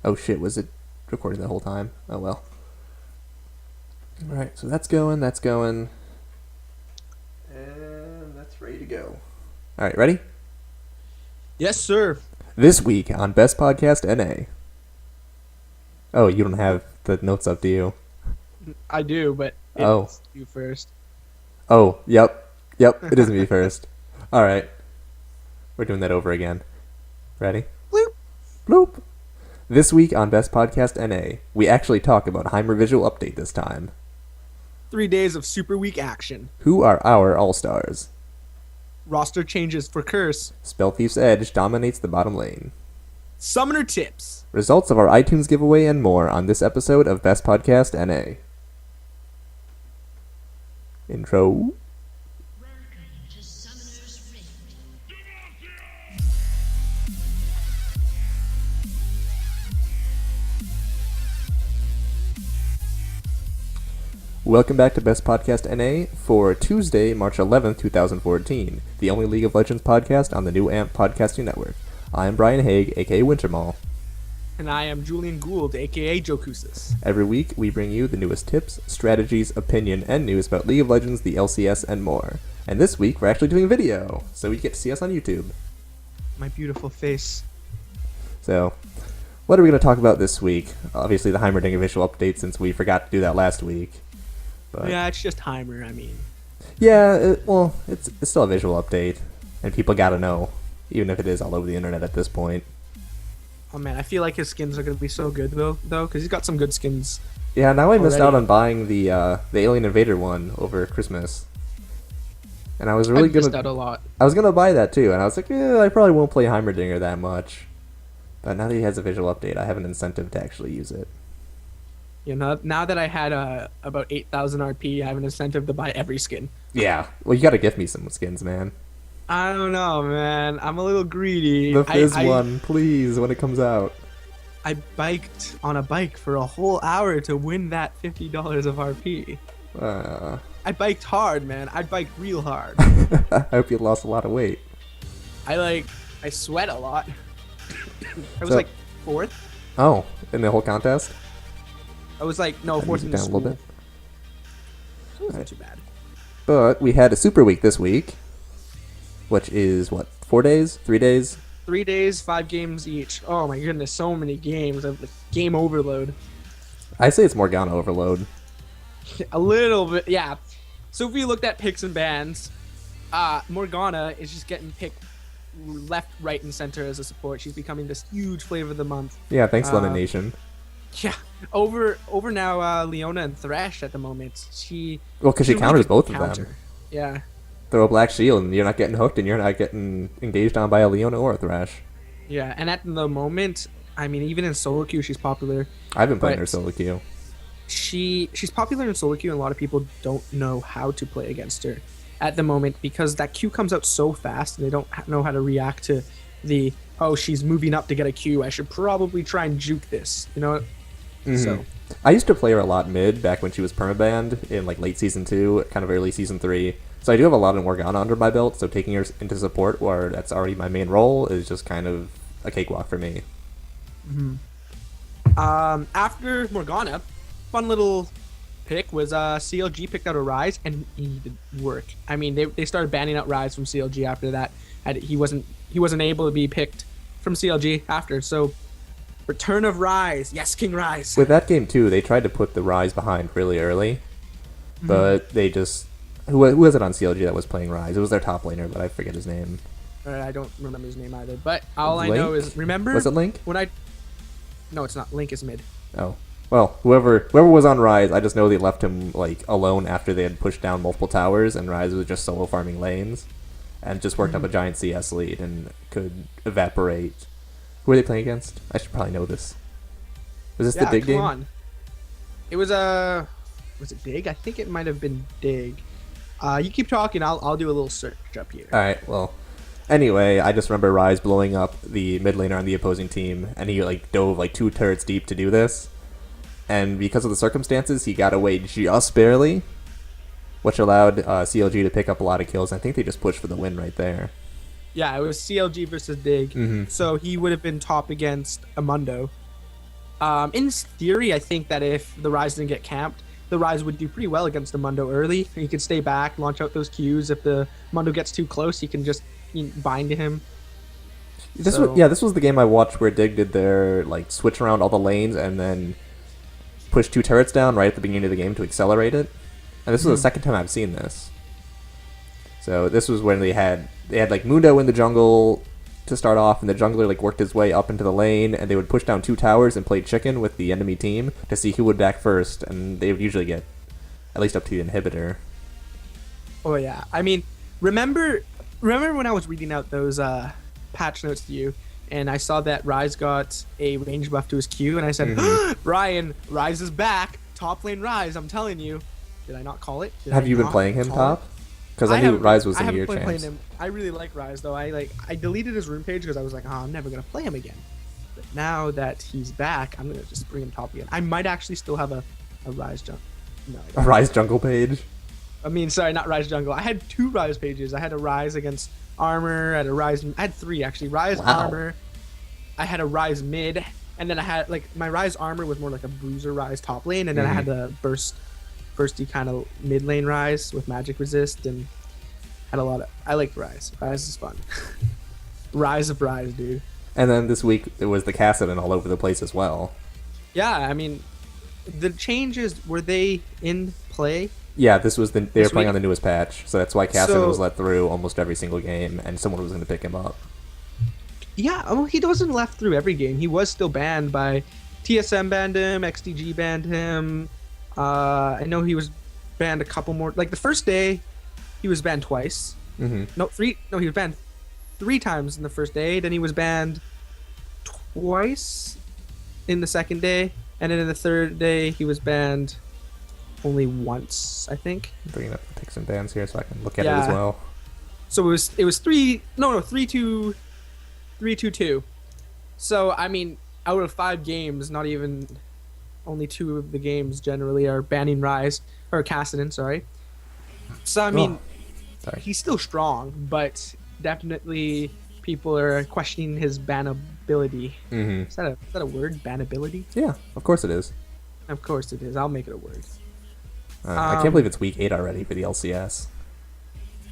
Oh shit, was it recording the whole time? Oh well. Alright, so that's going. And that's ready to go. Alright, ready? Yes, sir. This week on Best Podcast NA. Oh, you don't have the notes up, do you? I do, but Oh. it's you first. Oh, yep, it is me first. Alright. We're doing that over again. Ready? Bloop. Bloop. This week on Best Podcast NA, we actually talk about heimer visual update this time. 3 days of super week action. Who are our all-stars? Roster changes for Curse. Spelltief's Edge dominates the bottom lane. Summoner tips. Results of our iTunes giveaway and more on this episode of Best Podcast NA. Intro. Welcome to Summoner's Rift. Welcome back to Best Podcast NA for Tuesday, March 11th, 2014, the only League of Legends podcast on the new AMP Podcasting Network. I am Brian Haig, aka Wintermall. And I am Julian Gould, aka Jokusis. Every week, we bring you the newest tips, strategies, opinion, and news about League of Legends, the LCS, and more. And this week, we're actually doing video, so you get to see us on YouTube. My beautiful face. So, what are we going to talk about this week? Obviously, the Heimerdinger visual update, since we forgot to do that last week. But Yeah, it's just Heimer, I mean. yeah, it's still a visual update, and people gotta know, even if it is all over the internet at this point. Oh man, I feel like his skins are going to be so good though, because he's got some good skins. Yeah, now I missed out Already. on buying the Alien Invader one over Christmas, and I was really I missed gonna out a lot. I was gonna buy that too, and I was like, I probably won't play Heimerdinger that much. But now that he has a visual update, I have an incentive to actually use it. You know, now that I had about 8,000 RP, I have an incentive to buy every skin. Yeah, well, you gotta gift me some skins, man. I don't know, man. I'm a little greedy. The Fizz I one, please, when it comes out. I biked on a bike for a whole hour to win that $50 of RP. I biked hard, man. I biked real hard. I hope you lost a lot of weight. I sweat a lot. I was So- like fourth. Oh, in the whole contest? I was like no Gotta fourth use in it the down a school. little bit. It wasn't Alright. too bad. But we had a super week this week, which is what, 4 days, 3 days? 3 days, 5 games each. Oh my goodness, so many games. Like game overload. I say it's Morgana overload. A little bit, yeah. So if we looked at picks and bans, Morgana is just getting picked left, right, and center as a support. She's becoming this huge flavor of the month. Yeah, thanks, Uh, Lemon Nation. Yeah, over now Leona and Thresh at the moment. Well, because she really counters good both of counter. them. Yeah, Throw a Black Shield, and you're not getting hooked, and you're not getting engaged on by a Leona or a Thresh. yeah. And at the moment, I mean, even in solo queue, she's popular. I've been playing But- her solo queue. She's popular in solo queue, and a lot of people don't know how to play against her at the moment because that queue comes out so fast, and they don't know how to react to the she's moving up to get a queue. I should probably try and juke this, you know. So I used to play her a lot mid back when she was permabanned in like late season 2, kind of early season 3. So I do have a lot of Morgana under my belt, so taking her into support where that's already my main role is just kind of a cakewalk for me. after Morgana, fun little pick was CLG picked out a Rise, and he did work. I mean, they started banning out Rise from CLG after that. And he wasn't able to be picked from CLG after. So return of Rise, yes, King Rise. With that game too, they tried to put the Rise behind really early, but they just... Who was it on CLG that was playing Rise? It was their top laner, but I forget his name. I don't remember his name either. But all I know Link? is, remember Was it Link? when I? No, it's not. Link is mid. Oh. Well, whoever was on Rise, I just know they left him like alone after they had pushed down multiple towers, and Rise was just solo farming lanes, and just worked up a giant CS lead and could evaporate. Who are they playing against? I should probably know this. Was this Yeah, the Dig come game? on. It was was it Dig? I think it might have been Dig. You keep talking. I'll do a little search up here. All right. Well, anyway, I just remember Rise blowing up the mid laner on the opposing team, and he like dove like 2 turrets deep to do this. And because of the circumstances, he got away just barely, which allowed CLG to pick up a lot of kills. I think they just pushed for the win right there. Yeah, it was CLG versus Dig. Mhm. So he would have been top against Amundo. In theory, I think that if the Ryze didn't get camped, the Ryze would do pretty well against the Mundo early. He could stay back, launch out those Qs. If the Mundo gets too close, he can just bind to him. This was the game I watched where Dig did their like switch around all the lanes and then push 2 turrets down right at the beginning of the game to accelerate it. And this was the second time I've seen this. So this was when they had like Mundo in the jungle to start off, and the jungler like worked his way up into the lane, and they would push down 2 towers and play chicken with the enemy team to see who would back first, and they would usually get at least up to the inhibitor. Oh yeah, I mean, remember when I was reading out those patch notes to you, and I saw that Ryze got a range buff to his Q, and I said, Brian, Ryze is back, top lane Ryze. I'm telling you. Did I not call it? Have you been playing him top? Because I knew Ryze was in your champs. Him. I really like Ryze though. I deleted his rune page because I was like, I'm never gonna play him again. But now that he's back, I'm gonna just bring him top again. I might actually still have a Ryze jungle. No, a Ryze jungle page. I mean, sorry, not Ryze jungle. I had 2 Ryze pages. I had a Ryze against armor. I had 3 actually. Ryze armor. I had a Ryze mid, and then I had like my Ryze armor was more like a bruiser Ryze top lane, and then I had the bursty kind of mid lane Ryze with magic resist, and had a lot of. I like Ryze. Ryze is fun. Rise of Ryze, dude. And then this week it was the Kassadin all over the place as well. Yeah, I mean, the changes, were they in play? Yeah, they were playing on the newest patch, so that's why Kassadin was let through almost every single game, and someone was going to pick him up. Yeah, well, he wasn't left through every game. He was still banned by TSM banned him, XDG banned him. I know he was banned a couple more. Like the first day, he was banned twice. Mm-hmm. He was banned 3 times in the first day. Then he was banned twice in the second day, and then in the third day he was banned only once, I think. I'm bringing up the picks and bans here so I can look at it as well. So it was 3-2. 3-2-2. So I mean, out of 5 games, not even only 2 of the games generally are banning Ryze or Kassadin, sorry. So I mean, he's still strong, but definitely people are questioning his bannability. Mm-hmm. Is that a word? Bannability? Yeah, of course it is. Of course it is. I'll make it a word. I can't believe it's week 8 already for the LCS.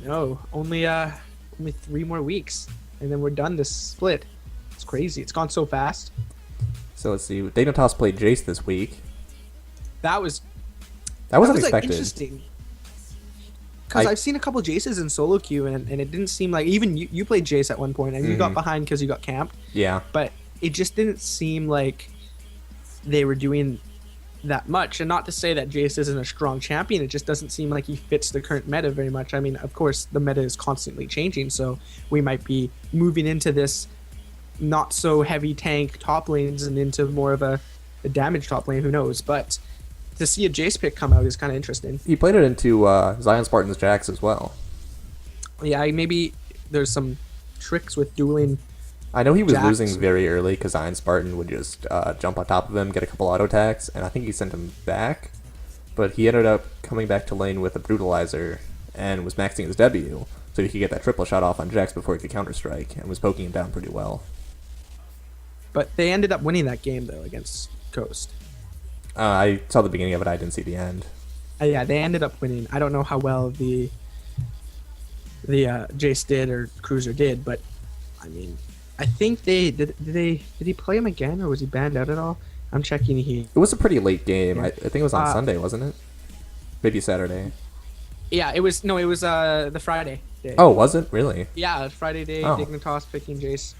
No, only 3 more weeks, and then we're done this split. It's crazy. It's gone so fast. So let's see. Dignitas played Jace this week. That was unexpected. Like, interesting. Because I've seen a couple Jaces in solo queue, and it didn't seem like even you played Jace at one point, and you got behind because you got camped. Yeah. But it just didn't seem like they were doing that much. And not to say that Jace isn't a strong champion, it just doesn't seem like he fits the current meta very much. I mean, of course, the meta is constantly changing, so we might be moving into this not so heavy tank top lanes and into more of a damage top lane, who knows. But to see a Jace pick come out is kind of interesting. He played it into Zion Spartan's Jax as well. Yeah, maybe there's some tricks with dueling. I know he was Jax. losing very early because Zion Spartan would just jump on top of him, get a couple auto attacks, and I think he sent him back. But he ended up coming back to lane with a Brutalizer and was maxing his W, so he could get that triple shot off on Jax before he could counter-strike, and was poking him down pretty well. But they ended up winning that game, though, against Coast. I saw the beginning of it, I didn't see the end. Yeah, they ended up winning. I don't know how well the Jace did or Cruiser did, but I mean, I think did he play him again, or was he banned out at all? I'm checking here. It was a pretty late game. I think it was on Sunday, wasn't it? Maybe Saturday. Yeah, it was the Friday day. Oh, was it? Really? Yeah, Friday day, Oh. Dignitas picking Jace.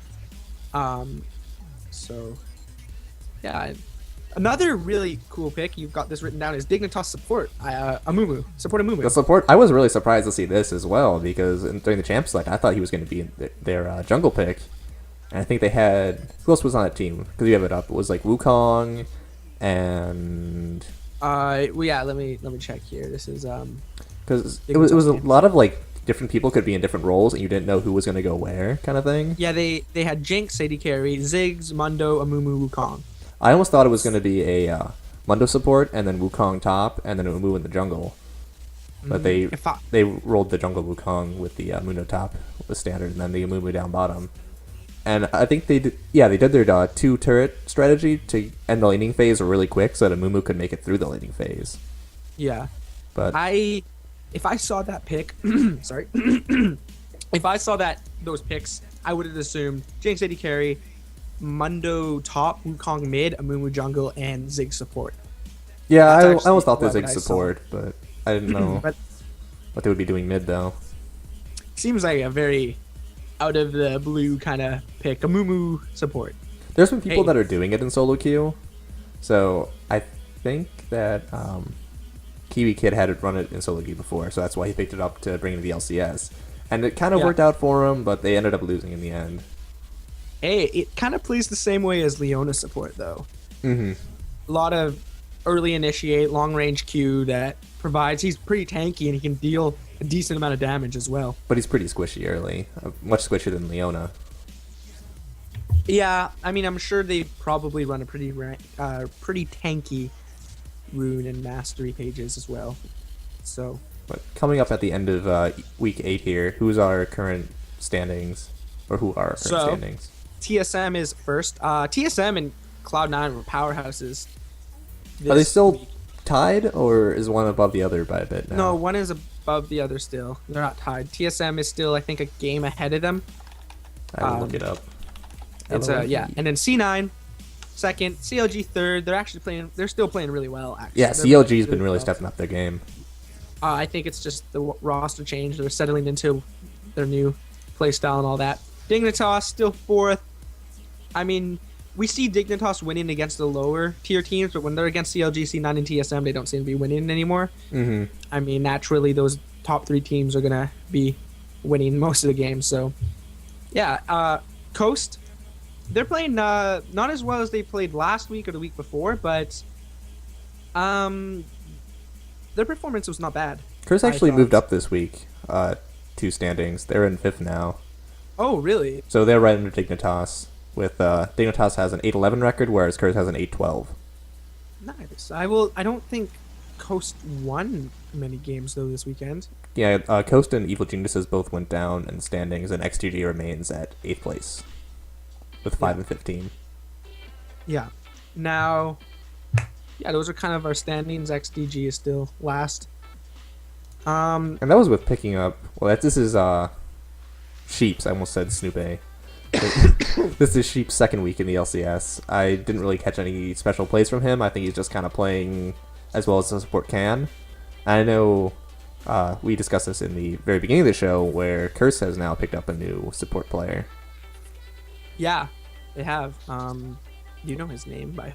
So yeah, another really cool pick, you've got this written down, is Dignitas support Amumu. Support Amumu. The support. I was really surprised to see this as well because during the champ select, I thought he was going to be in their jungle pick, and I think they had who else was on that team? Because you have it up. It was like Wukong, and well, yeah. Let me check here. This is because it was a lot of like different people could be in different roles, and you didn't know who was going to go where, kind of thing. Yeah, they had Jinx, AD carry, Ziggs, Mundo, Amumu, Wukong. I almost thought it was going to be a Mundo support and then Wukong top and then Umu in the jungle. But they rolled the jungle Wukong with the Mundo top was standard, and then the Umu down bottom. And I think they did, yeah, they did their 2 turret strategy to end the laning phase really quick so that Amumu could make it through the laning phase. Yeah. But If I saw that pick, sorry, if I saw those picks, I would have assumed Jinx AD carry, Mundo top, Wukong mid, Amumu jungle, and Zig support. yeah, That's I actually almost thought what Zig I saw. support, but I didn't know But what they would be doing mid though. seems like a very out of the blue kind of pick. Amumu support. There's been people Hey. that are doing it in solo queue, so I think that Kiwi Kid had run it in solo queue before, so that's why he picked it up to bring it to the LCS. And it kind of Yeah. worked out for him, but they ended up losing in the end. Hey, it kind of plays the same way as Leona support though. Mm-hmm. A lot of early initiate, long range Q that provides. He's pretty tanky and he can deal a decent amount of damage as well. But he's pretty squishy early, much squishier than Leona. Yeah, I mean, I'm sure they probably run a pretty tanky rune and mastery pages as well. So But coming up at the end of week 8 here, who's our current standings, or who are our current standings? TSM is first. TSM and Cloud9 were powerhouses. Are they this still week. tied, or is one above the other by a bit now? No, one is above the other still. They're not tied. TSM is still, I think, a game ahead of them. I will look it up. It's yeah, and then C9 second, CLG third. They're actually playing. They're still playing really well. Actually, Yeah, They're CLG's playing been really well. stepping up their game. I think it's just the roster change. They're settling into their new play style and all that. Dignitas still fourth. I mean, we see Dignitas winning against the lower tier teams, but when they're against CLG, C9, and TSM, they don't seem to be winning anymore. Mm-hmm. I mean, naturally, those top 3 teams are gonna be winning most of the games. So, yeah, Coast, they're playing not as well as they played last week or the week before, but their performance was not bad. Chris I actually thought. moved up this week, 2 standings. They're in 5th now. Oh, really? So they're right under Dignitas. With Dignitas has an 8-11 record, whereas Chris has an 8-12. Nice. I don't think Coast won many games though this weekend. Yeah, Coast and Evil Geniuses both went down in standings, and XGG remains at 8th place with 5 and 15. Yeah. Now, yeah, those are kind of our standings. XDG is still last. And that was with picking up. Well, this is Sheep's. I almost said Snoop A. This is Sheep's second week in the LCS. I didn't really catch any special plays from him. I think he's just kind of playing as well as the support can. I know we discussed this in the very beginning of the show, where Curse has now picked up a new support player. Yeah, they have. Do you know his name by?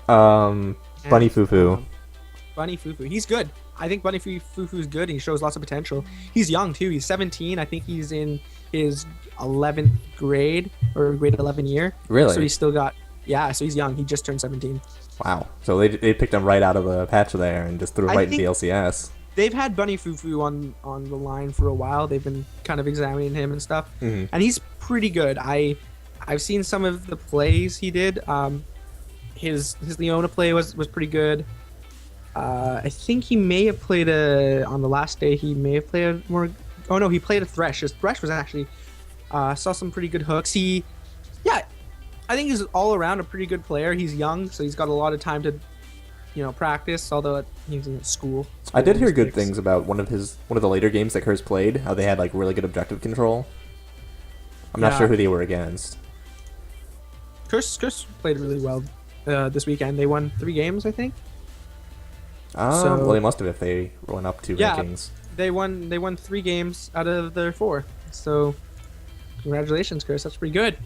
Bunny Fufu. Bunny Fufu. He's good. I think Bunny Fufu's good. And he shows lots of potential. He's young too. He's 17. I think he's in his 11th grade or grade 11 year. Really? So he's still got. Yeah. So he's young. He just turned 17. Wow. So they picked him right out of the patch there and just threw him I right into the think- LCS. They've had Bunny Fufu on the line for a while. They've been kind of examining him and stuff, Mhm. and he's pretty good. I've seen some of the plays he did. His Leona play was pretty good. I think he may have played on the last day. He may have played a more. Oh no, he played a Thresh. His Thresh was actually saw some pretty good hooks. I think he's all around a pretty good player. He's young, so he's got a lot of time to, practice. Although he's in school. I did hear School good mistakes. things about one of the later games that Curse played. How they had like really good objective control. I'm not Yeah. sure who they were against. Curse played really well this weekend. They won 3 games, I think. So- Well, they must have if they went up 2 Yeah. rankings. They won 3 games out of their 4. So congratulations, Curse. That's pretty good.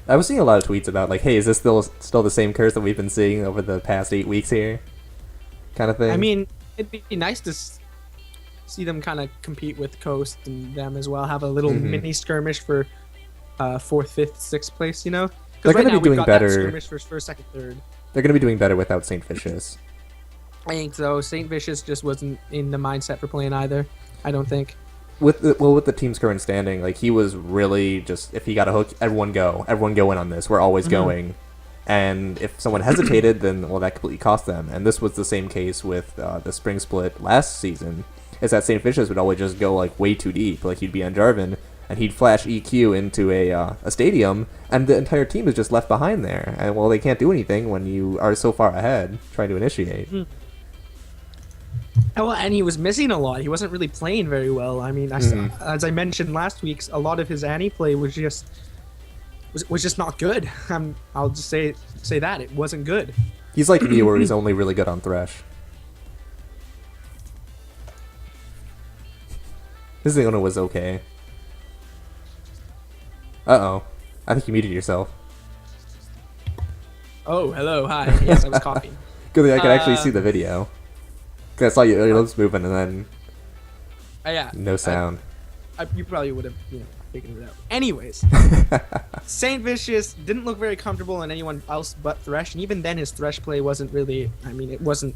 I was seeing a lot of tweets about like, hey, is this still the same Curse that we've been seeing over the past 8 weeks here? Kind of thing. I mean, it'd be nice to see them kind of compete with Coast and them as well. Have a little Mhm. mini skirmish for 4th, 5th, 6th place. They're Because gonna be we've doing got better. That skirmish for 1st, 2nd, 3rd. They're going to be doing better without Saint Vicious. I think so. Saint Vicious just wasn't in the mindset for playing either. I don't think. With the team's current standing, like he was really just, if he got a hook, everyone go in on this. We're always going. And if someone hesitated, then that completely cost them. And this was the same case with the spring split last season. Is that Saint Vicious would always just go like way too deep. Like he'd be on Jarvan, and he'd flash EQ into a stadium, and the entire team is just left behind there. And well, they can't do anything when you are so far ahead trying to initiate. Well, and he was missing a lot. He wasn't really playing very well. I mean, as I mentioned last week, a lot of his Annie play was just not good. I'll just say that it wasn't good. He's like me, where he's only really good on Thresh. His Leona was okay. Uh-oh. I think you muted yourself. Oh, hello, hi. Yes, I was coughing. Good thing I could actually see the video. Because I saw your lips moving and then Yeah. no sound. You probably would have, figured it out. Anyways, Saint Vicious didn't look very comfortable on anyone else but Thresh, and even then his Thresh play wasn't really, it wasn't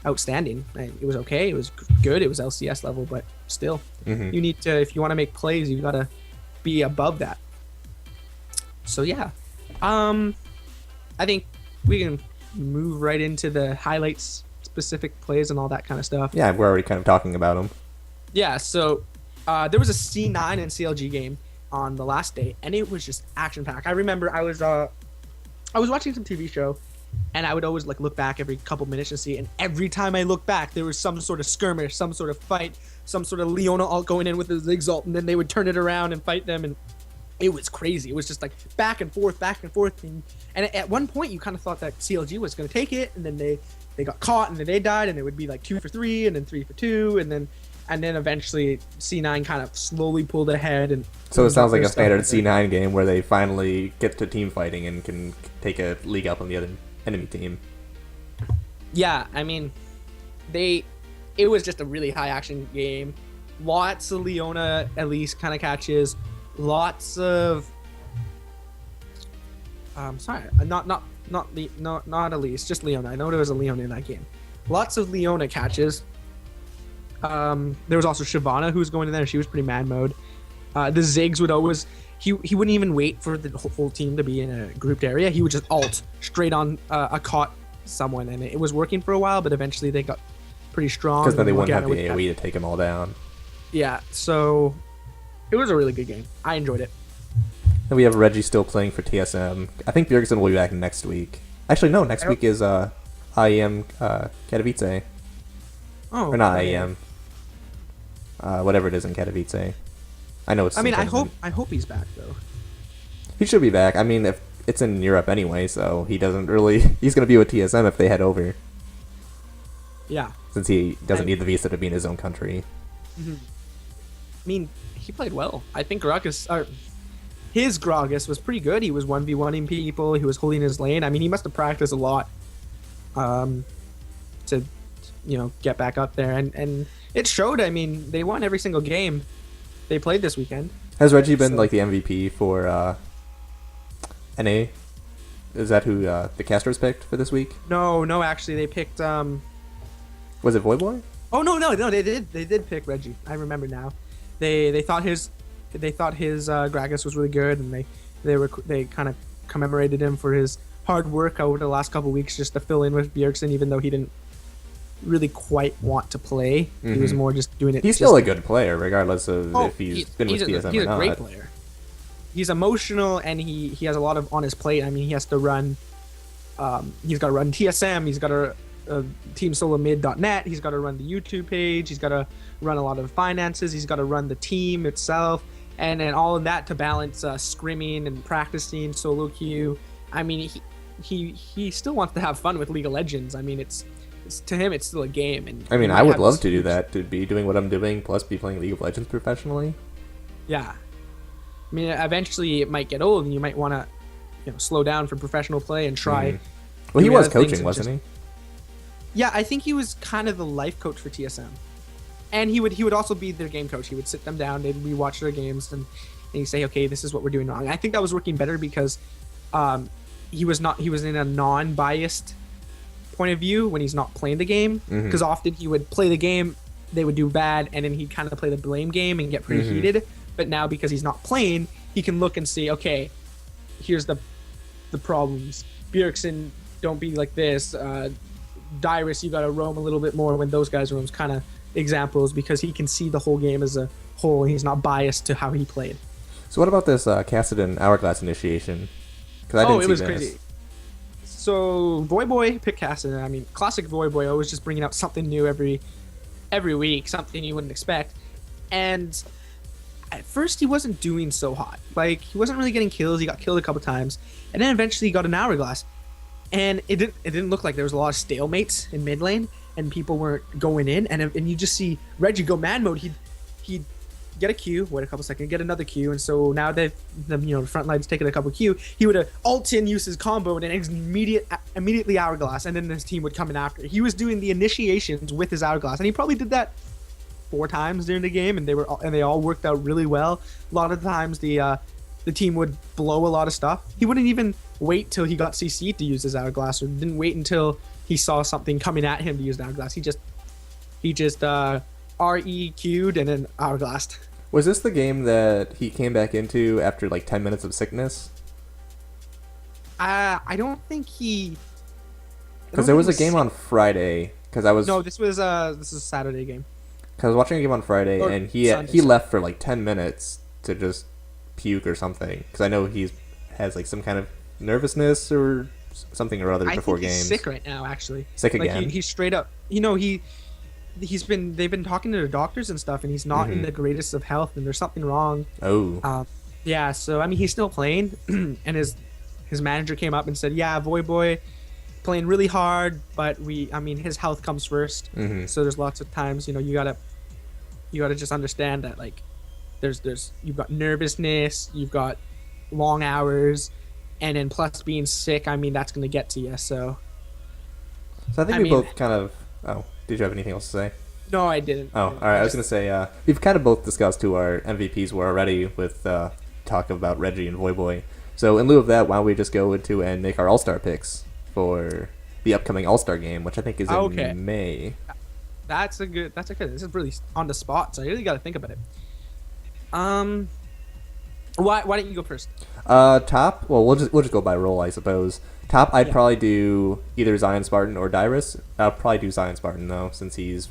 outstanding. It was okay, it was good, it was LCS level, but still, you need to, if you want to make plays, you gotta be above that. So yeah, I think we can move right into the highlights, specific plays, and all that kind of stuff. Yeah, we're already kind of talking about them. Yeah, so there was a C9 and CLG game on the last day, and it was just action-packed. I remember I was watching some TV show, and I would always look back every couple minutes and see, and every time I look back, there was some sort of skirmish, some sort of fight, some sort of Leona ult going in with his Exalt, and then they would turn it around and fight them, and it was crazy. It was just back and forth, and at one point you kind of thought that CLG was going to take it, and then they got caught, and then they died, and it would be 2 for 3, and then 3 for 2, and then eventually C9 kind of slowly pulled ahead. And so it sounds like a standard C9 game where they finally get to team fighting and can take a league up on the other enemy team. Yeah, it was just a really high action game. Lots of Leona Elise kind of catches. Lots of not Elise, just Leona. I know there was a Leona in that game. Lots of Leona catches. There was also Shyvana who was going in there. She was pretty mad mode. The Ziggs would always he wouldn't even wait for the whole team to be in a grouped area. He would just ult straight on a caught someone, and it was working for a while, but eventually they got pretty strong. Because then they wouldn't have the AoE to take them all down. Yeah, so it was a really good game. I enjoyed it. And we have Reggie still playing for TSM. I think Bjergsen will be back next week. Actually, no, next week is IEM Katowice. Oh, or not IEM. Whatever it is in Katowice. I know it's. I hope he's back though. He should be back. If it's in Europe anyway, so he doesn't really. He's gonna be with TSM if they head over. Yeah. Since he doesn't need the visa to be in his own country. He played well. I think his Gragas was pretty good. He was 1v1ing people. He was holding his lane. He must have practiced a lot to get back up there, and it showed. They won every single game they played this weekend. Has Reggie been the MVP for NA? Is that who the casters picked for this week? No, actually they picked was it Voyboy? Oh no, they did pick Reggie. I remember now. They thought his Gragas was really good, and they kind of commemorated him for his hard work over the last couple weeks just to fill in with Bjergsen, even though he didn't really quite want to play. He was more just doing it. He's still a good player, regardless of if he's been with TSM or not. He's a great player. He's emotional, and he has a lot on his plate. He has to run. He's got to run TSM. He's got to teamsolomid.net. He's got to run the YouTube page. He's got to run a lot of finances. He's got to run the team itself, and all of that to balance scrimming and practicing solo queue. He still wants to have fun with League of Legends. It's to him, it's still a game. And I would love to do that, to be doing what I'm doing, plus be playing League of Legends professionally. Yeah. Eventually it might get old, and you might want to, slow down from professional play and try. Well, he was coaching, wasn't he? Yeah, I think he was kind of the life coach for TSM, and he would also be their game coach. He would sit them down, they'd rewatch their games, and he'd say, okay, this is what we're doing wrong. I think that was working better because he was in a non-biased point of view when he's not playing the game, because often he would play the game, they would do bad, and then he'd kind of play the blame game and get pretty heated. But now, because he's not playing, he can look and see, okay, here's the problems. Bjergsen, don't be like this. Dyrus, you got to roam a little bit more when those guys roam, kind of examples, because he can see the whole game as a whole. He's not biased to how he played. So what about this Kassadin Hourglass initiation? Because I didn't see it was this. crazy. So Voyboy picked Kassadin. I mean, classic Voyboy, always just bringing out something new every week, something you wouldn't expect. And at first, he wasn't doing so hot. Like, he wasn't really getting kills. He got killed a couple times, and then eventually he got an Hourglass. And it didn't look like there was a lot of stalemates in mid lane, and people weren't going in. And you just see Reggie go man mode. He'd get a Q, wait a couple seconds, get another Q, and so now that the front line's taken a couple Q, he would ult in, use his combo, and then immediately Hourglass, and then his team would come in after. He was doing the initiations with his Hourglass, and he probably did that 4 times during the game, and they all worked out really well. A lot of times the team would blow a lot of stuff. He wouldn't even wait till he got CC'd to use his Hourglass, or didn't wait until he saw something coming at him to use the Hourglass. He just REQ'd and then Hourglassed. Was this the game that he came back into after like 10 minutes of sickness? I don't think he. Because there was a game on Friday. No, this is a Saturday game. Because I was watching a game on Friday, Or and he Sunday. left for like 10 minutes to just puke or something. Because I know has like some kind of nervousness or something or other I before think he's games. sick right now, actually. Sick Like again. he's straight up. They've been talking to the doctors and stuff, and he's not in the greatest of health, and there's something wrong. Oh. Yeah, so I mean, he's still playing, and his manager came up and said, "Yeah, Voyboy playing really hard, but his health comes first. So there's lots of times, you gotta just understand that, like, there's you've got nervousness, you've got long hours, and then plus being sick. I mean, that's gonna get to you. So I think we both kind of. Oh, did you have anything else to say? no, I didn't. Oh, all right. I was gonna say we've kind of both discussed who our MVPs were already with talk about Reggie and Voyboy. So in lieu of that, why don't we just go into and make our All-Star picks for the upcoming All-Star game, which I think is in May. That's a good. This is really on the spot, so I really got to think about it. Why don't you go first? Top. Well, we'll just go by role, I suppose. Top, I'd probably do either Zion Spartan or Dyrus. I'll probably do Zion Spartan though, since he's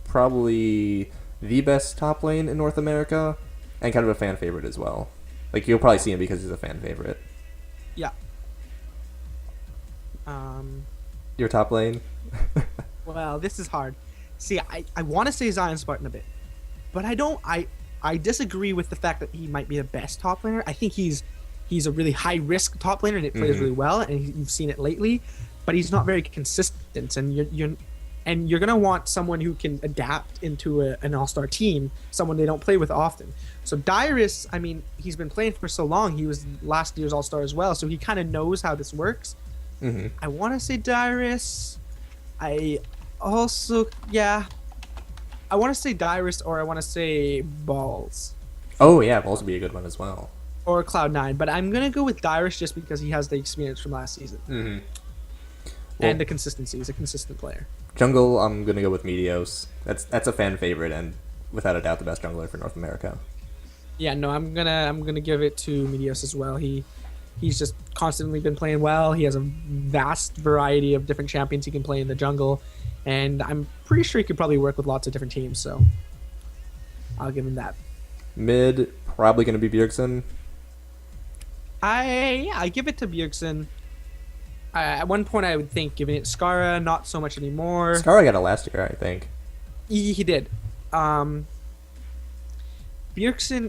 probably the best top lane in North America, and kind of a fan favorite as well. Like, you'll probably see him because he's a fan favorite. Yeah. Your top lane? Well, this is hard. See, I want to say Zion Spartan a bit, but I don't. I disagree with the fact that he might be the best top laner. I think he's a really high risk top laner, and it plays really well, and you've seen it lately. But he's not very consistent, and you're gonna want someone who can adapt into an all-star team, someone they don't play with often. So Dyrus, I mean, he's been playing for so long. He was last year's all-star as well, so he kind of knows how this works. I want to say Dyrus. I also, I want to say Dyrus, or I want to say Balls. Oh yeah, Balls would be a good one as well. Or Cloud9, but I'm gonna go with Dyrus just because he has the experience from last season and the consistency. He's a consistent player. Jungle, I'm gonna go with Meteos. That's a fan favorite and without a doubt the best jungler for North America. Yeah, no, I'm gonna give it to Meteos as well. He's just constantly been playing well. He has a vast variety of different champions he can play in the jungle, and I'm pretty sure he could probably work with lots of different teams. So I'll give him that. Mid, probably gonna be Bjergsen. I give it to Bjergsen. At one point, I would think giving it Skara, not so much anymore. Skara got it last year, I think. He did. Bjergsen,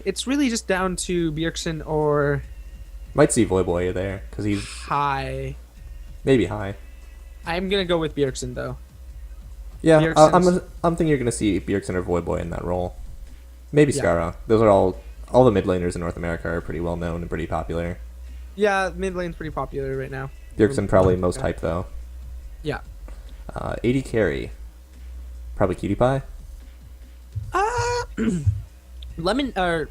it's really just down to Bjergsen or Might see Voyboy there because he's High. maybe high. I'm gonna go with Bjergsen though. Yeah, Bjergsen's- I'm thinking you're gonna see Bjergsen or Voyboy in that role. Maybe Yeah. Skara. Those are all the mid laners in North America are pretty well known and pretty popular. Yeah, mid lane's pretty popular right now. Bjergsen probably most hype though. Yeah. 80 carry. Probably Cutie Pie. Lemon or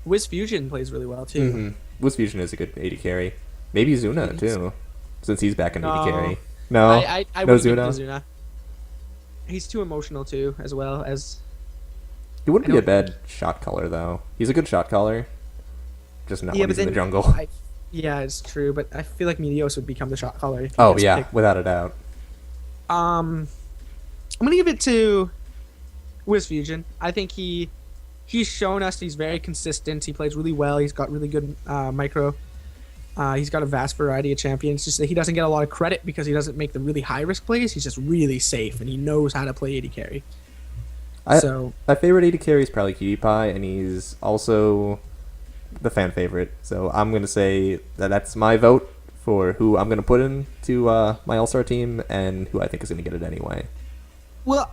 Wiz Fusion plays really well too. Wiz Fusion is a good 80 carry. Maybe Zuna too, since he's back in 80 No. carry. No, I no wouldn't give it Zuna. to Zuna. He's too emotional too, as well as. He wouldn't I be a don't- bad shot caller though. He's a good shot caller, just not Yeah, when but he's in the then jungle. Yeah, it's true, but I feel like Meteos would become the shot caller. if he Oh gets yeah, picked. without a doubt. I'm gonna give it to Wiz Fusion. I think he's shown us he's very consistent. He plays really well. He's got really good micro. He's got a vast variety of champions. Just that he doesn't get a lot of credit because he doesn't make the really high risk plays. He's just really safe and he knows how to play AD carry. My favorite AD carry is probably PewDiePie, and he's also the fan favorite. So I'm gonna say that's my vote for who I'm gonna put into my All-Star team and who I think is gonna get it anyway. Well,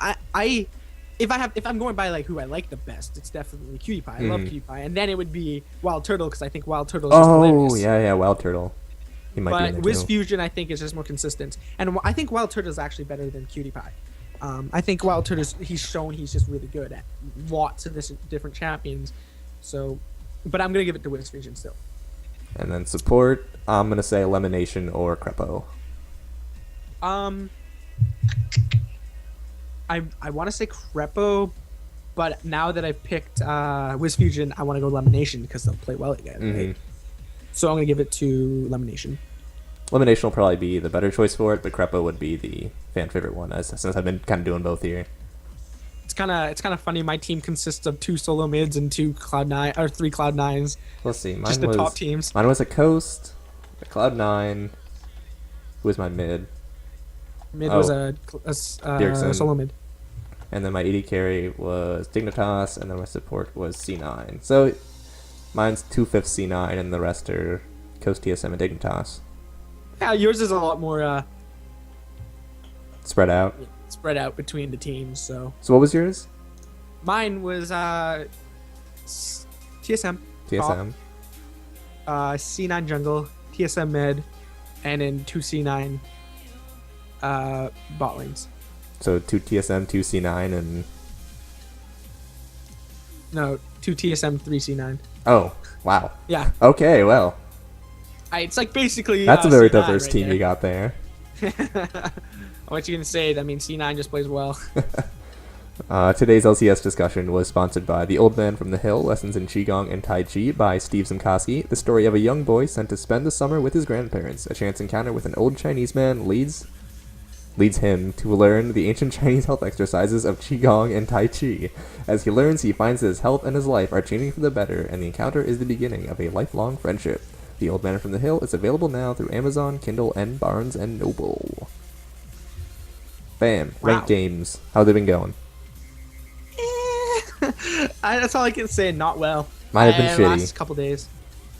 if I'm going by like who I like the best, it's definitely PewDiePie. I love PewDiePie, and then it would be Wild Turtle because I think Wild Turtle is just hilarious. Yeah, Wild Turtle. He might be in But there Wiz too. Fusion, I think, is just more consistent, and I think Wild Turtle is actually better than PewDiePie. I think Wild Turtle, he's shown he's just really good at lots of different champions. So, but I'm gonna give it to Wiz Fusion still. And then support, I'm gonna say Elimination or Crepo. I want to say Crepo, but now that I've picked Wiz Fusion, I want to go Elimination because they'll play well again. Right? So I'm gonna give it to Elimination. Elimination will probably be the better choice for it, but Crepo would be the fan favorite one, since I've been kind of doing both here. It's kind of funny. My team consists of 2 solo mids and 2 Cloud9 or 3 Cloud9s. Let's see, Just the top teams. Mine was a Coast, a Cloud9. Who was my mid? Mid was a Dirksen. solo mid. And then my AD carry was Dignitas, and then my support was C9. So mine's 2/5 C9, and the rest are Coast, TSM, and Dignitas. Yeah, yours is a lot more Spread out. spread out between the teams. So So what was yours? mine was TSM, TSM. C9 jungle, TSM mid, and then 2 C9 bot lanes. So 2 TSM, 2 C9, and... No, 2 TSM, 3 C9. Oh, wow. Yeah, Okay, well. it's like basically That's a very C9 diverse right team there. you got there. What you gonna say? I mean, C9 just plays well. Today's LCS discussion was sponsored by The Old Man from the Hill, Lessons in Qigong and Tai Chi by Steve Zimkowski, the story of a young boy sent to spend the summer with his grandparents. A chance encounter with an old Chinese man leads him to learn the ancient Chinese health exercises of Qigong and Tai Chi. As he learns, he finds that his health and his life are changing for the better, and the encounter is the beginning of a lifelong friendship. The Old Man from the Hill is available now through Amazon, Kindle, and Barnes & Noble. Bam. Wow. Ranked games. How have they been going? That's all I can say. Not well. Might have been shitty. Last couple days.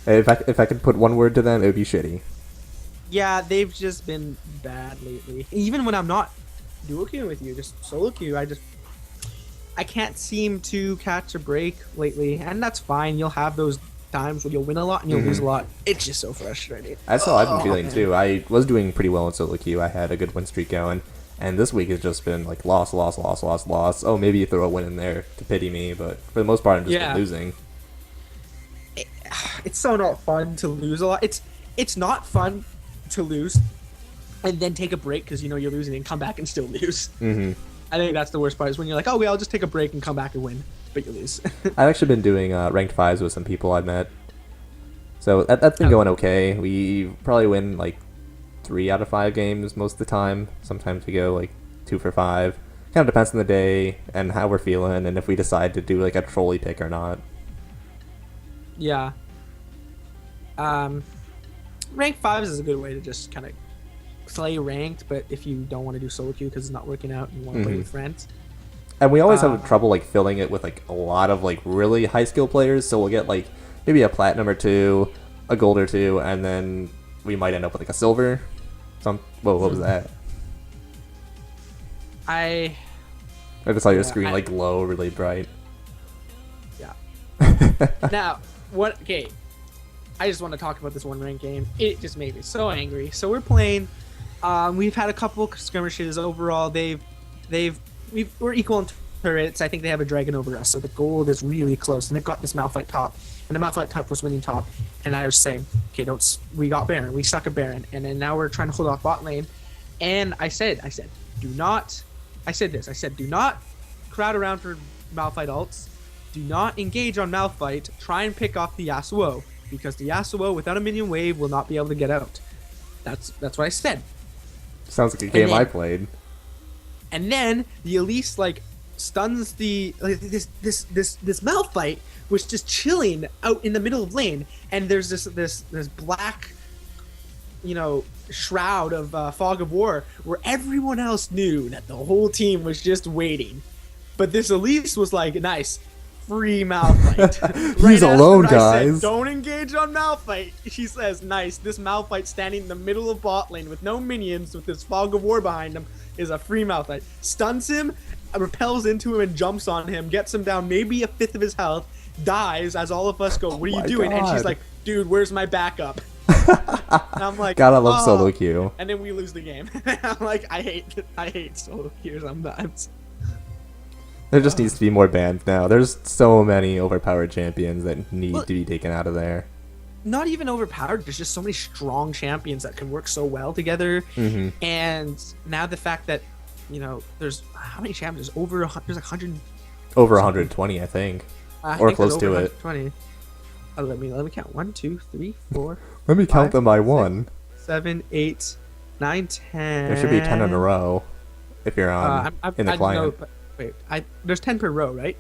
If I could put one word to them, it would be shitty. Yeah, they've just been bad lately. Even when I'm not duo queuing with you, just solo queue, I can't seem to catch a break lately, and that's fine. You'll have those times when you'll win a lot and you'll lose a lot. It's just so frustrating. That's how I've been feeling man. too. I was doing pretty well in solo queue. I had a good win streak going, and this week has just been like loss. Oh, maybe you throw a win in there to pity me, but for the most part, I'm just been losing. It's so not fun to lose a lot. It's not fun to lose and then take a break because you know you're losing and come back and still lose. Mm-hmm. I think that's the worst part is when you're like, oh, well, I'll just take a break and come back and win, but you lose. I've actually been doing ranked 5s with some people I've met, so that's been going okay. We probably win like 3 out of 5 games most of the time. Sometimes we go like 2 for 5. Kind of depends on the day and how we're feeling, and if we decide to do like a trolley pick or not. Yeah. Rank 5s is a good way to just kind of play ranked, but if you don't want to do solo queue because it's not working out and you want to play with friends. And we always have trouble like filling it with like a lot of like really high skill players, so we'll get like maybe a platinum or 2, a gold or 2, and then we might end up with like a silver. Whoa, what was that? I just saw your screen like glow really bright. Yeah. Now, what? Okay, I just want to talk about this one rank game. It just made me so angry. So we're playing. We've had a couple skirmishes. Overall, we're equal in turrets. I think they have a dragon over us, so the gold is really close. And they've got this Malphite top, and the Malphite top was winning top. And I was saying, okay, we got Baron. We stuck a Baron, and then now we're trying to hold off bot lane. And I said, do not crowd around for Malphite ults. Do not engage on Malphite. Try and pick off the Yasuo, because the Yasuo without a minion wave will not be able to get out. That's what I said. Sounds like a game then- I played. And then the Elise like stuns the this Malphite was just chilling out in the middle of lane, and there's this black, shroud of fog of war where everyone else knew that the whole team was just waiting, but this Elise was like, nice. Free Malphite. He's alone, I guys. said, don't engage on Malphite. She says, nice. This Malphite standing in the middle of bot lane with no minions, with this fog of war behind him, is a free Malphite. Stuns him, repels into him, and jumps on him. Gets him down maybe a fifth of his health. Dies as all of us go, what are you doing? God. And she's like, dude, where's my backup? And I'm like, God, I love solo queue. And then we lose the game. I'm like, I hate solo queue sometimes. There just needs to be more bans now. There's so many overpowered champions that need to be taken out of there. Not even overpowered. There's just so many strong champions that can work so well together. Mm-hmm. And now the fact that, there's how many champions? There's like 100. Over 120, I think. Or close to it. 120. Let me count. 1, 2, 3, 4. Let me count them by 1. 7, 8, 9, 10. There should be 10 in a row if you're on in the client. Wait, there's 10 per row, right?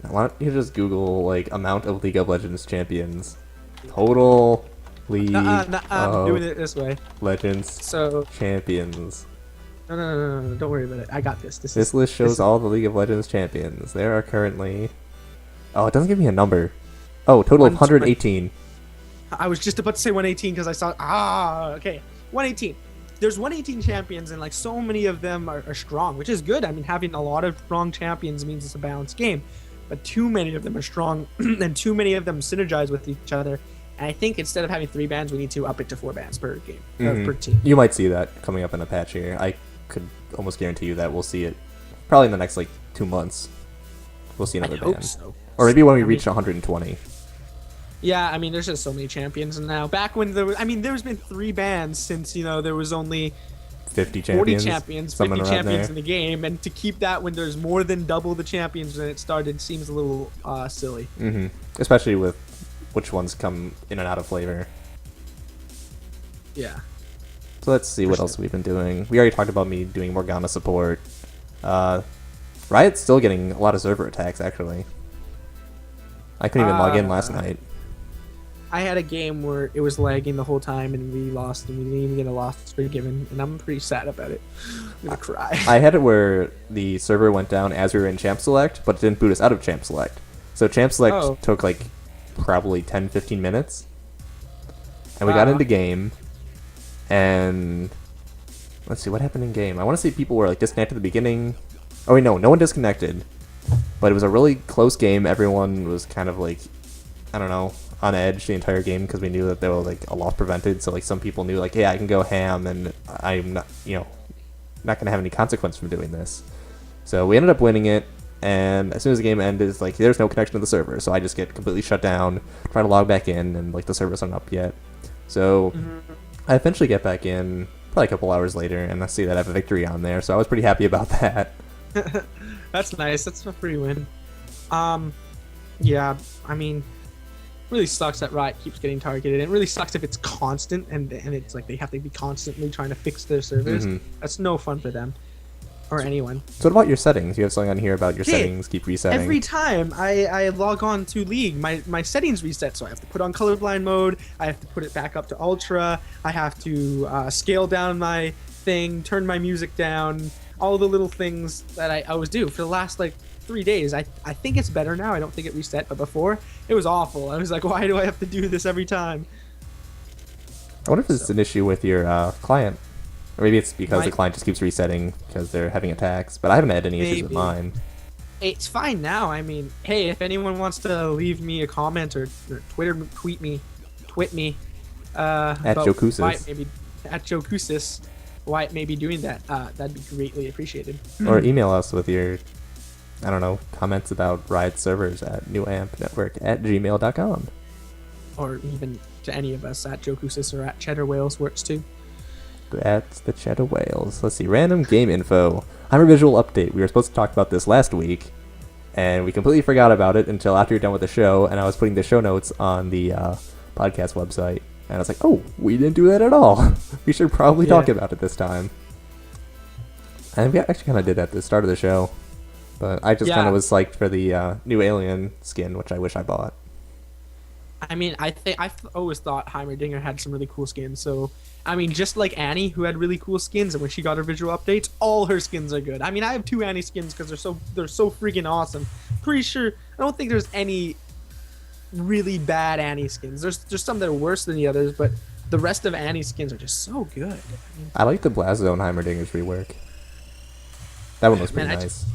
Why don't you just Google like amount of League of Legends champions, total League I'm doing it this way. Legends So champions. no, don't worry about it. I got this. This list shows all the League of Legends champions. There are currently. Oh, it doesn't give me a number. Oh, total of 118. I was just about to say 118 because I saw. Okay, 118. There's 118 champions, and like so many of them are strong, which is good. I mean, having a lot of strong champions means it's a balanced game, but too many of them are strong, and too many of them synergize with each other. And I think instead of having 3 bans, we need to up it to 4 bans per game, per team. You might see that coming up in a patch here. I could almost guarantee you that we'll see it probably in the next 2 months. We'll see another ban, So. Or maybe when we reach 120. Yeah, I mean, there's just so many champions now. Back when there's been 3 bans since, there was only 50 40 champions. 50 champions in the game, and to keep that when there's more than double the champions when it started seems a little silly. Mm-hmm. Especially with which ones come in and out of flavor. Yeah. So let's see what else we've been doing. We already talked about me doing Morgana support. Riot's still getting a lot of server attacks, actually. I couldn't even log in last night. I had a game where it was lagging the whole time, and we lost, and we didn't even get a loss forgiven, and I'm pretty sad about it. I'm gonna cry. I had it where the server went down as we were in Champ Select, but it didn't boot us out of Champ Select. So Champ Select took probably 10-15 minutes. And we got into game, and let's see what happened in game. I want to say people were disconnected at the beginning. Oh wait, no one disconnected. But it was a really close game. Everyone was kind of I don't know, on edge the entire game because we knew that there was a loss prevented. So some people knew hey, I can go ham and I'm not not gonna have any consequence from doing this. So we ended up winning it, and as soon as the game ended, it's there's no connection to the server. So I just get completely shut down, try to log back in, and the server's not up yet. So I eventually get back in probably a couple hours later, and I see that I have a victory on there. So I was pretty happy about that. That's nice. That's a free win. Yeah, I mean, really sucks that Riot keeps getting targeted. It really sucks if it's constant and it's they have to be constantly trying to fix their servers. That's no fun for them or anyone. So what about your settings? You have something on here about your settings keep resetting. Every time I log on to League, my settings reset. So I have to put on colorblind mode. I have to put it back up to ultra. I have to scale down my thing, turn my music down. All the little things that I always do for the last 3 days. I think it's better now. I don't think it reset, but before it was awful. I was like, why do I have to do this every time? I wonder if it's an issue with your client, or maybe it's because the client just keeps resetting because they're having attacks. But I haven't had any issues with mine. It's fine now. I mean, hey, if anyone wants to leave me a comment or tweet me at about Jokusis. why maybe at Jokusis. Why it may be doing that, that'd be greatly appreciated. Or email us with your, I don't know, comments about Riot servers at newampnetwork@gmail.com. Or even to any of us at Jokusis or at Cheddar Whales works too. That's the Cheddar Whales. Let's see, random game info. Heimer visual update. We were supposed to talk about this last week, and we completely forgot about it until after you're done with the show, and I was putting the show notes on the podcast website. And I was like, oh, we didn't do that at all. We should probably talk about it this time. And we actually kind of did that at the start of the show. But I just Yeah. kind of was psyched for the new alien skin, which I wish I bought. I mean, I've always thought Heimerdinger had some really cool skins. So, I mean, just like Annie, who had really cool skins, and when she got her visual updates, all her skins are good. I mean, I have 2 Annie skins because they're so freaking awesome. Pretty sure I don't think there's any really bad Annie skins. There's some that are worse than the others, but the rest of Annie's skins are just so good. I mean, I like the Blast Zone Heimerdinger's rework. That one looks pretty Man, I nice.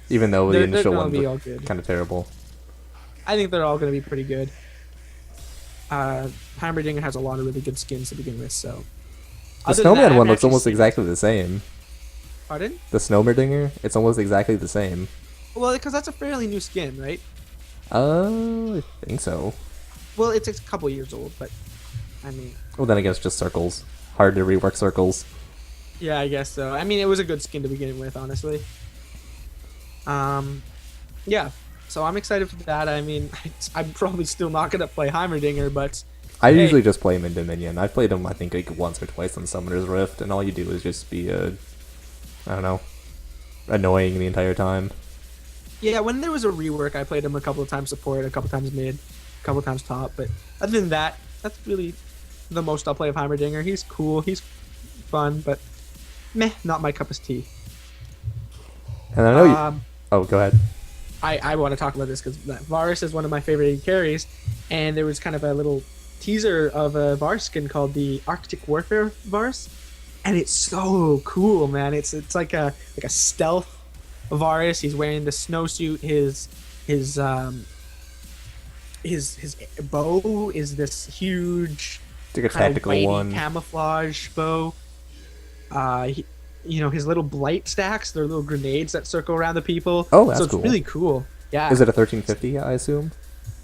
Even though the they're initial gonna one be all looked good. kind of terrible. I think they're all going to be pretty good. Heimerdinger has a lot of really good skins to begin with, so. The Other than that, I Snowman one haven't looks actually almost seen- exactly the same. Pardon? The Snowmerdinger, it's almost exactly the same. Well, because that's a fairly new skin, right? I think so. Well, it's a couple years old, but I mean, Well, then again, it's just circles. Hard to rework circles. yeah, I guess so. I mean, it was a good skin to begin with, honestly. Yeah. So I'm excited for that. I mean, I'm probably still not gonna play Heimerdinger, but I Hey. usually just play him in Dominion. I've played him, I think, like once or twice on Summoner's Rift, and all you do is just be I don't know, annoying the entire time. yeah, when there was a rework, I played him a couple of times support, a couple times mid, a couple of times top. But other than that, that's really the most I'll play of Heimerdinger. He's cool, he's fun, but meh, not my cup of tea. And I know you. Um, Oh, go ahead. I want to talk about this because Varus is one of my favorite AD carries, and there was kind of a little teaser of a Varus skin called the Arctic Warfare Varus, and it's so cool, man. It's like a stealth Varus. He's wearing the snowsuit. His bow is this huge It's like a kind of tactical whitey one. camouflage bow. His little blight stacks, they're little grenades that circle around the people. Oh, that's so it's cool. really cool. Yeah. Is it a 1350? I assume.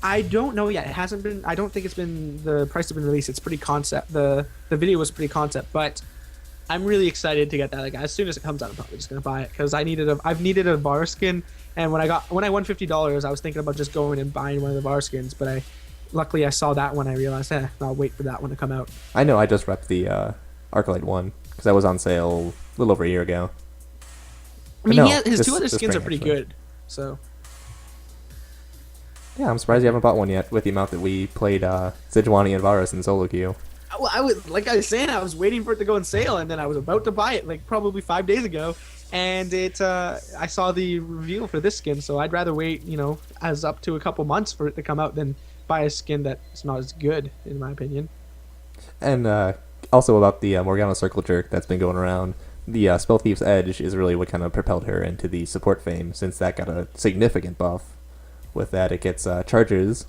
I don't know yet. It hasn't been. I don't think it's been. The price has been released. It's pretty concept. The video was pretty concept, but I'm really excited to get that. Like as soon as it comes out, I'm probably just gonna buy it because I've needed a VAR skin, and when I won $50, I was thinking about just going and buying one of the VAR skins, but luckily I saw that one. I realized, I'll wait for that one to come out. I know. I just repped the Arclight one because that was on sale a little over a year ago. I mean, No, his this- 2 other this skins are spring, pretty actually. good. So Yeah, I'm surprised you haven't bought one yet. With the amount that we played Sejuani and Varus in solo queue. well, I was like I was saying, I was waiting for it to go on sale, and then I was about to buy it, like probably 5 days ago, and I saw the reveal for this skin, so I'd rather wait, as up to a couple months for it to come out than buy a skin that's not as good, in my opinion. And also about the Morgana Circle Jerk that's been going around. The Spelltief's Edge is really what kind of propelled her into the support fame, since that got a significant buff. With that, it gets charges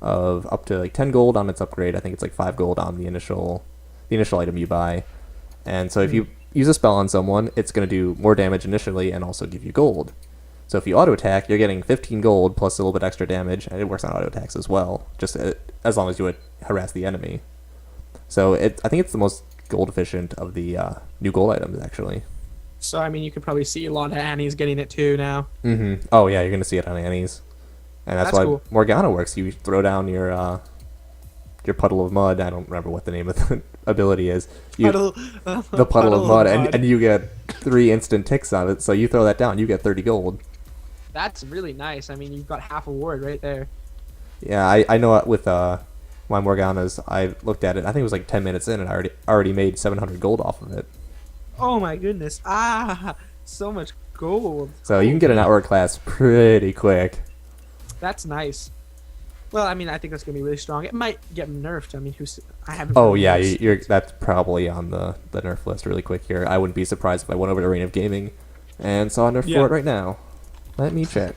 of up to like 10 gold on its upgrade. I think it's like 5 gold on the initial item you buy. And so if you use a spell on someone, it's going to do more damage initially and also give you gold. So if you auto attack, you're getting 15 gold plus a little bit extra damage, and it works on auto attacks as well, just as long as you would harass the enemy. So I think it's the most gold efficient of the new gold items, actually. So I mean, you could probably see a lot of Annie's getting it too now. Mm-hmm. Oh yeah, you're gonna see it on Annie's, and that's why cool. Morgana works. You throw down your puddle of mud. I don't remember what the name of the ability is. The puddle of mud, and you get 3 instant ticks on it. So you throw that down, you get 30 gold. That's really nice. I mean, you've got half a ward right there. Yeah, I know with my Morganas, I looked at it. I think it was like 10 minutes in, and I already made 700 gold off of it. Oh my goodness! So much gold. So you can get an outward class pretty quick. That's nice. Well, I mean, I think that's gonna be really strong. It might get nerfed. I mean, I haven't. Oh really yeah, noticed. that's probably on the nerf list really quick here. I wouldn't be surprised if I went over to Reign of Gaming and saw a nerf Yeah. for it right now. Let me check.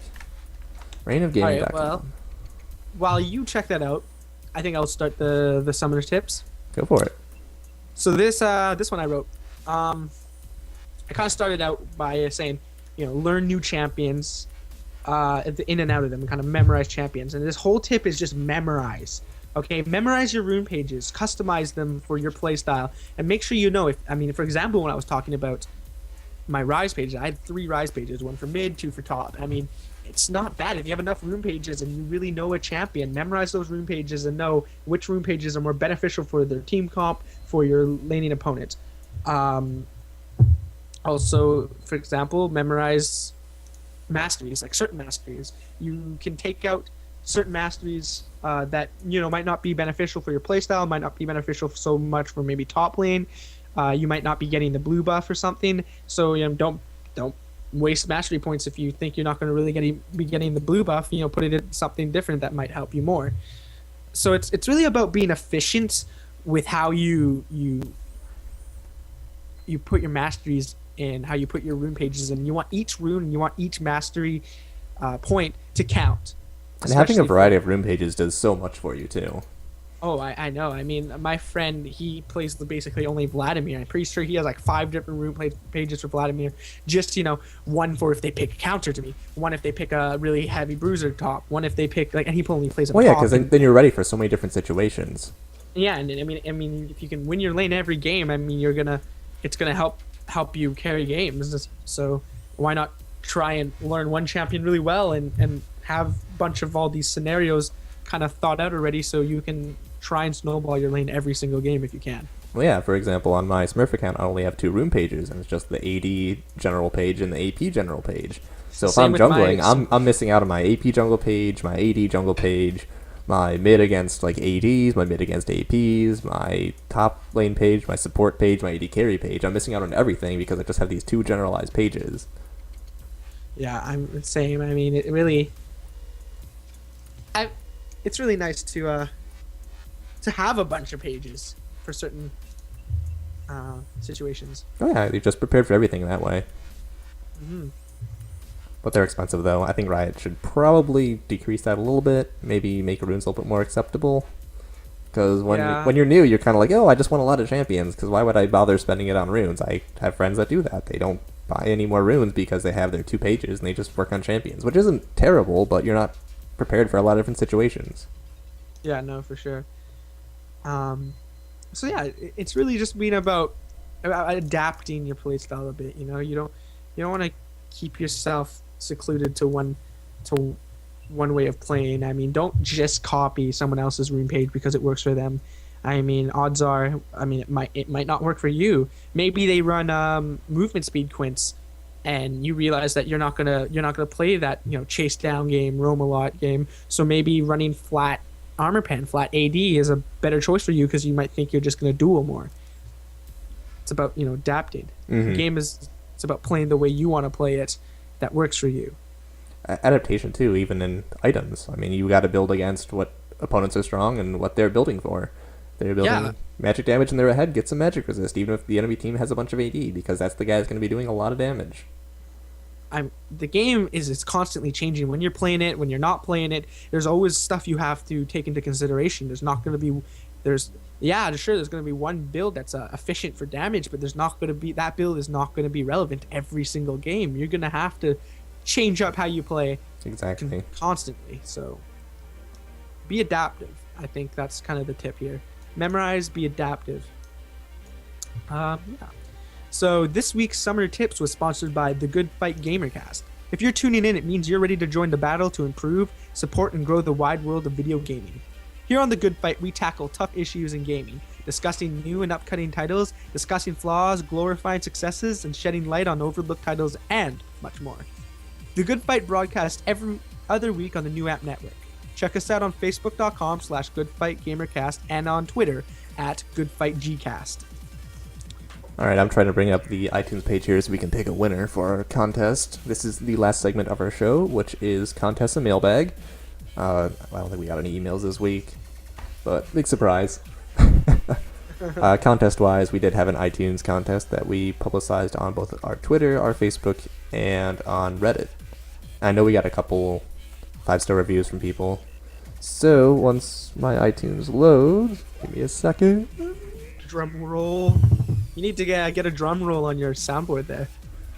Reign of Gaming. Alright, well, while you check that out, I think I'll start the summoner tips. Go for it. So this one I wrote. I kind of started out by saying, learn new champions, in and out of them, and kind of memorize champions. And this whole tip is just memorize. Okay, memorize your rune pages, customize them for your playstyle, and make sure you know for example, when I was talking about my rise pages, I had 3 rise pages, 1 for mid, 2 for top. I mean, it's not bad if you have enough rune pages and you really know a champion. Memorize those rune pages and know which rune pages are more beneficial for their team comp, for your laning opponent. Also, for example, memorize masteries, like certain masteries. You can take out certain masteries that might not be beneficial for your playstyle, might not be beneficial so much for maybe top lane. You might not be getting the blue buff or something. So don't waste mastery points if you think you're not going to really be getting the blue buff. Put it in something different that might help you more. So it's really about being efficient with how you put your masteries in, how you put your rune pages in. You want each rune and you want each mastery point to count. And having a variety of rune pages does so much for you too. Oh, I know. I mean, my friend, he plays basically only Vladimir. I'm pretty sure he has like 5 different rune pages for Vladimir. Just, one for if they pick a counter to me, one if they pick a really heavy bruiser top, one if they pick, and he only plays a Well, yeah, top. because then you're ready for so many different situations. Yeah, and I mean, if you can win your lane every game, I mean, it's gonna help you carry games. So why not try and learn one champion really well and have a bunch of all these scenarios kind of thought out already, so you can try and snowball your lane every single game if you can. Well, yeah, for example, on my Smurf account, I only have 2 rune pages, and it's just the AD general page and the AP general page. So if I'm jungling, I'm missing out on my AP jungle page, my AD jungle page, my mid against ADs, my mid against APs, my top lane page, my support page, my AD carry page. I'm missing out on everything because I just have these 2 generalized pages. Yeah, I'm the same. I mean, it's really nice to have a bunch of pages for certain situations. Oh yeah, you're just prepared for everything that way. Mm-hmm. But they're expensive though. I think Riot should probably decrease that a little bit. Maybe make runes a little bit more acceptable. Because when you're new, you're kind of like, oh, I just want a lot of champions. Because why would I bother spending it on runes? I have friends that do that. They don't buy any more runes because they have their 2 pages and they just work on champions, which isn't terrible, but you're not prepared for a lot of different situations. Yeah, no, for sure. So yeah, it's really just being about adapting your playstyle a bit. You don't want to keep yourself secluded to one way of playing. I mean, don't just copy someone else's rune page because it works for them. I mean, odds are, it might not work for you. Maybe they run movement speed quints, and you realize that you're not gonna play that chase down game, roam a lot game. So maybe running flat armor pen, flat AD is a better choice for you because you might think you're just gonna duel more. It's about adapting. Mm-hmm. The game it's about playing the way you want to play it, that works for you. Adaptation too, even in items. I mean, you got to build against what opponents are strong and what they're building for. They're building magic damage in their head, get some magic resist, even if the enemy team has a bunch of AD, because that's the guy that's going to be doing a lot of damage. The game is constantly changing. When you're playing it, when you're not playing it, there's always stuff you have to take into consideration. There's not going to be, there's going to be one build that's efficient for damage, but that build is not going to be relevant every single game. You're going to have to change up how you play exactly constantly. So be adaptive. I think that's kind of the tip here. Memorize, be adaptive. Yeah. So this week's Summer Tips was sponsored by the Good Fight Gamercast. If you're tuning in, it means you're ready to join the battle to improve, support, and grow the wide world of video gaming. Here on The Good Fight, we tackle tough issues in gaming, discussing new and upcoming titles, discussing flaws, glorifying successes, and shedding light on overlooked titles, and much more. The Good Fight broadcasts every other week on the New App Network. Check us out on Facebook.com/GoodFightGamercast and on Twitter @GoodFightGcast. Alright, I'm trying to bring up the iTunes page here so we can pick a winner for our contest. This is the last segment of our show, which is Contest and Mailbag. I don't think we got any emails this week, but big surprise. Contest-wise, we did have an iTunes contest that we publicized on both our Twitter, our Facebook, and on Reddit. I know we got a couple 5-star reviews from people. So, once my iTunes loads, give me a second. Drum roll. You need to get a drum roll on your soundboard there.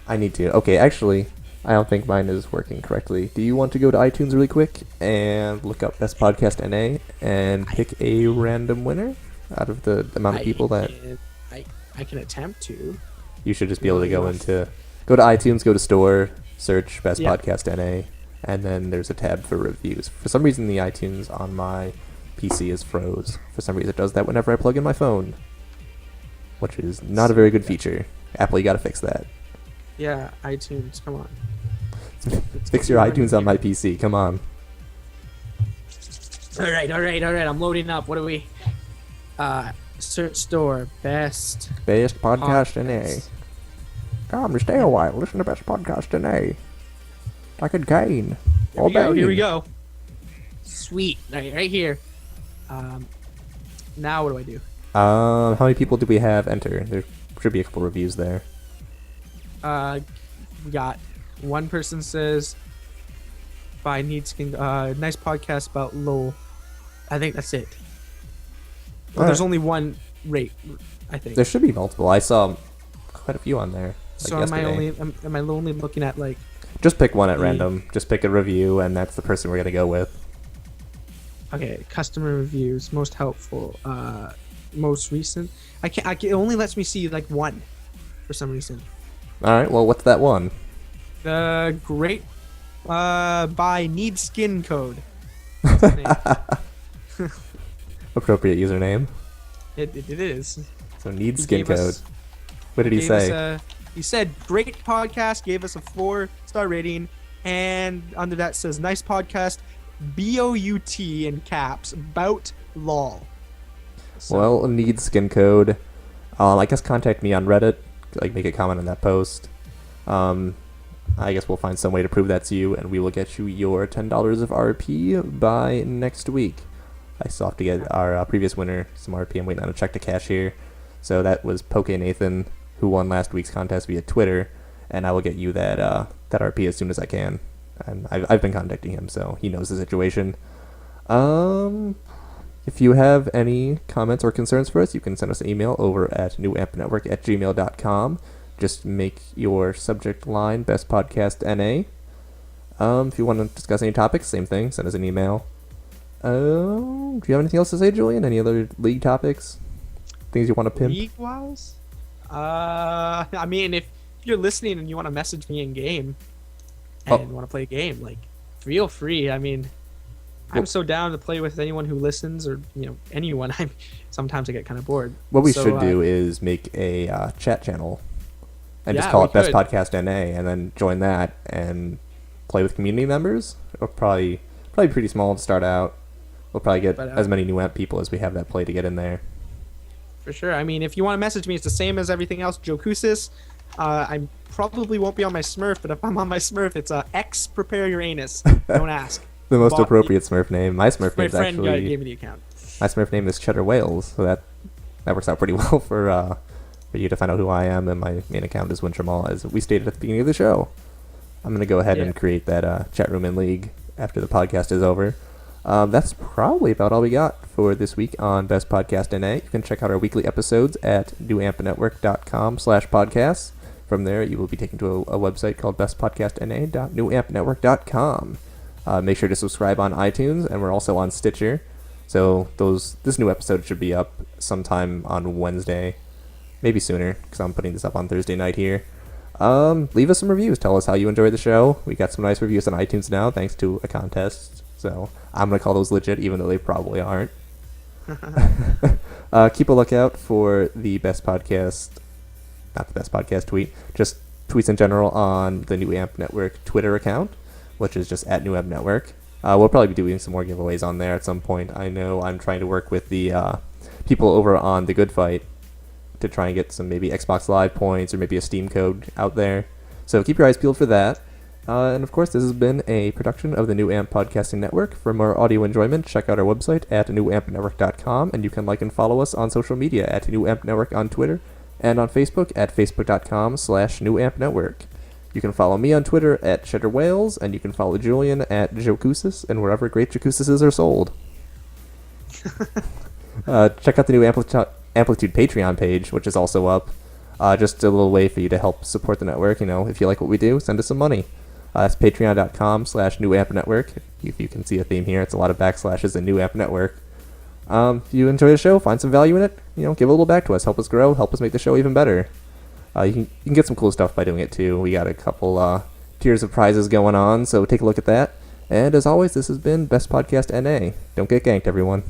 I need to. Okay, actually, I don't think mine is working correctly. Do you want to go to iTunes really quick and look up Best Podcast NA and pick a random winner out of the amount of people that... I can attempt to. You should just be able to go to iTunes, go to Store, search Best Podcast NA, and then there's a tab for reviews. For some reason, the iTunes on my PC is froze. For some reason, it does that whenever I plug in my phone, which is not a very good feature. Apple, you gotta fix that. Yeah, iTunes, come on. Fix your iTunes on my PC. Come on. All right. I'm loading up. What do we? Search store best. Best podcast in A. Podcasts. Come, stay a while. Listen to best podcast in A. I could gain. Here we go. Sweet. Right here. Now what do I do? How many people do we have enter? There should be a couple reviews there. We got one person says, "By Needskin, nice podcast about LOL." I think that's it. Well, there's only one rate, I think. There should be multiple. I saw quite a few on there. So yesterday. am I only looking at like? Just pick one at random. Just pick a review, and that's the person we're gonna go with. Okay, customer reviews, most helpful, most recent. I can't. It only lets me see like one, for some reason. All right. Well, what's that one? The great, by Need Skin Code. That's his name. Appropriate username. It is. So need He skin gave code. us- What did he Gave say? us he said great podcast, gave us a 4-star rating, and under that says nice podcast, BOUT in caps, bout lol. So, Well, need skin code. I guess contact me on Reddit. Like, make a comment on that post. I guess we'll find some way to prove that's you, and we will get you your $10 of RP by next week. I still have to get our previous winner some RP. I'm waiting on a check to cashier. So that was Poke Nathan, who won last week's contest via Twitter, and I will get you that that RP as soon as I can. And I've been contacting him, so he knows the situation. If you have any comments or concerns for us, you can send us an email over at newampnetwork@gmail.com. Just make your subject line Best Podcast NA. If you want to discuss any topics, same thing, send us an email. Do you have anything else to say, Julian? Any other league topics? Things you want to pimp? league wise, I mean, if you're listening and you want to message me in game and want to play a game, like, feel free. I mean, I'm so down to play with anyone who listens, or anyone. Sometimes I get kind of bored. What we So, should do is make a chat channel and just Yeah, call we it Best could. Podcast NA, and then join that and play with community members. It'll probably pretty small to start out. We'll probably get But, as many new amp people as we have that play to get in there. For sure. I mean, if you want to message me, it's the same as everything else. Jokusis. I probably won't be on my Smurf, but if I'm on my Smurf, it's X Prepare Your Anus. Don't ask. The most Bought- appropriate Smurf name. My Smurf My name is friend actually gave me the account. my Smurf name is Cheddar Wales, so that works out pretty well for you to find out who I am. And my main account is Wintermall, as we stated at the beginning of the show. I'm gonna go ahead Yeah. and create that chat room in League after the podcast is over. That's probably about all we got for this week on Best Podcast NA. You can check out our weekly episodes at newampnetwork.com/podcasts. From there, you will be taken to a website called bestpodcastna.newampnetwork.com. Make sure to subscribe on iTunes, and we're also on Stitcher. So this new episode should be up sometime on Wednesday, maybe sooner, because I'm putting this up on Thursday night here. Leave us some reviews. Tell us how you enjoyed the show. We got some nice reviews on iTunes now, thanks to a contest. So I'm going to call those legit, even though they probably aren't. Keep a lookout for the Best Podcast, not the Best Podcast tweet, just tweets in general on the New Amp Network Twitter account, which is just at New Amp Network. We'll probably be doing some more giveaways on there at some point. I know I'm trying to work with the people over on The Good Fight to try and get some maybe Xbox Live points or maybe a Steam code out there. So keep your eyes peeled for that. And of course, this has been a production of the New Amp Podcasting Network. For more audio enjoyment, check out our website at newampnetwork.com, and you can like and follow us on social media at New Amp Network on Twitter and on Facebook at facebook.com/newampnetwork. You can follow me on Twitter at Cheddar Wales, and you can follow Julian at Jokusis, and wherever great Jokusises are sold. Check out the new Amplitude Patreon page, which is also up. Just a little way for you to help support the network. If you like what we do, send us some money. It's patreon.com/newampnetwork. If you can see a theme here, it's a lot of backslashes in New Amp Network. If you enjoy the show, find some value in it, give a little back to us. Help us grow, help us make the show even better. You can get some cool stuff by doing it too. We got a couple tiers of prizes going on, so take a look at that. And as always, this has been Best Podcast NA. Don't get ganked, everyone.